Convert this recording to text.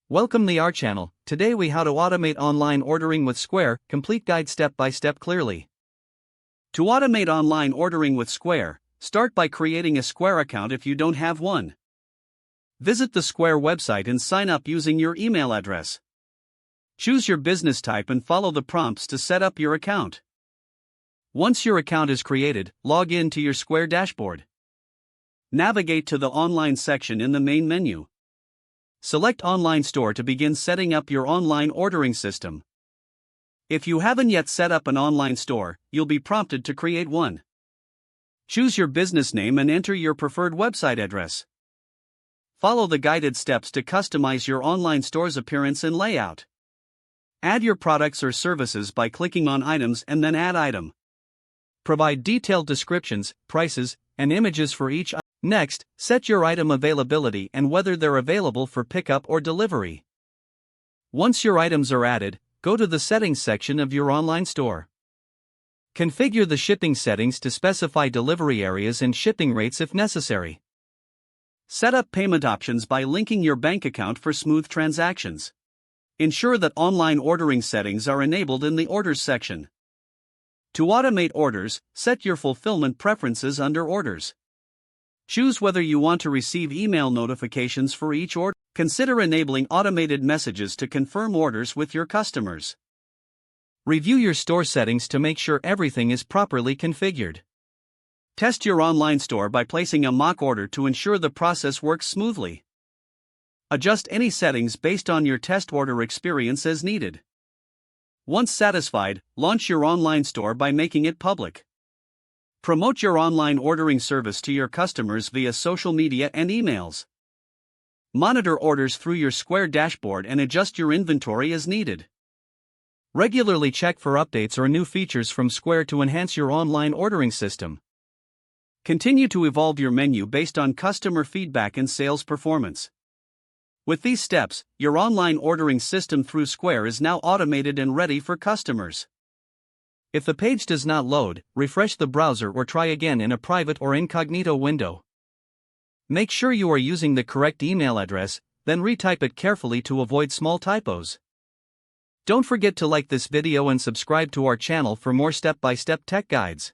Welcome to our channel. Today we how to automate online ordering with Square, complete guide step by step clearly. To automate online ordering with Square, start by creating a Square account if you don't have one. Visit the Square website and sign up using your email address. Choose your business type and follow the prompts to set up your account. Once your account is created, log in to your Square dashboard. Navigate to the online section in the main menu. Select Online Store to begin setting up your online ordering system. If you haven't yet set up an online store, you'll be prompted to create one. Choose your business name and enter your preferred website address. Follow the guided steps to customize your online store's appearance and layout. Add your products or services by clicking on Items and then Add Item. Provide detailed descriptions, prices, and images for each item. Next, set your item availability and whether they're available for pickup or delivery. Once your items are added, go to the Settings section of your online store. Configure the shipping settings to specify delivery areas and shipping rates if necessary. Set up payment options by linking your bank account for smooth transactions. Ensure that online ordering settings are enabled in the Orders section. To automate orders, set your fulfillment preferences under Orders. Choose whether you want to receive email notifications for each order. Consider enabling automated messages to confirm orders with your customers. Review your store settings to make sure everything is properly configured. Test your online store by placing a mock order to ensure the process works smoothly. Adjust any settings based on your test order experience as needed. Once satisfied, launch your online store by making it public. Promote your online ordering service to your customers via social media and emails. Monitor orders through your Square dashboard and adjust your inventory as needed. Regularly check for updates or new features from Square to enhance your online ordering system. Continue to evolve your menu based on customer feedback and sales performance. With these steps, your online ordering system through Square is now automated and ready for customers. If the page does not load, refresh the browser or try again in a private or incognito window. Make sure you are using the correct email address, then retype it carefully to avoid small typos. Don't forget to like this video and subscribe to our channel for more step-by-step tech guides.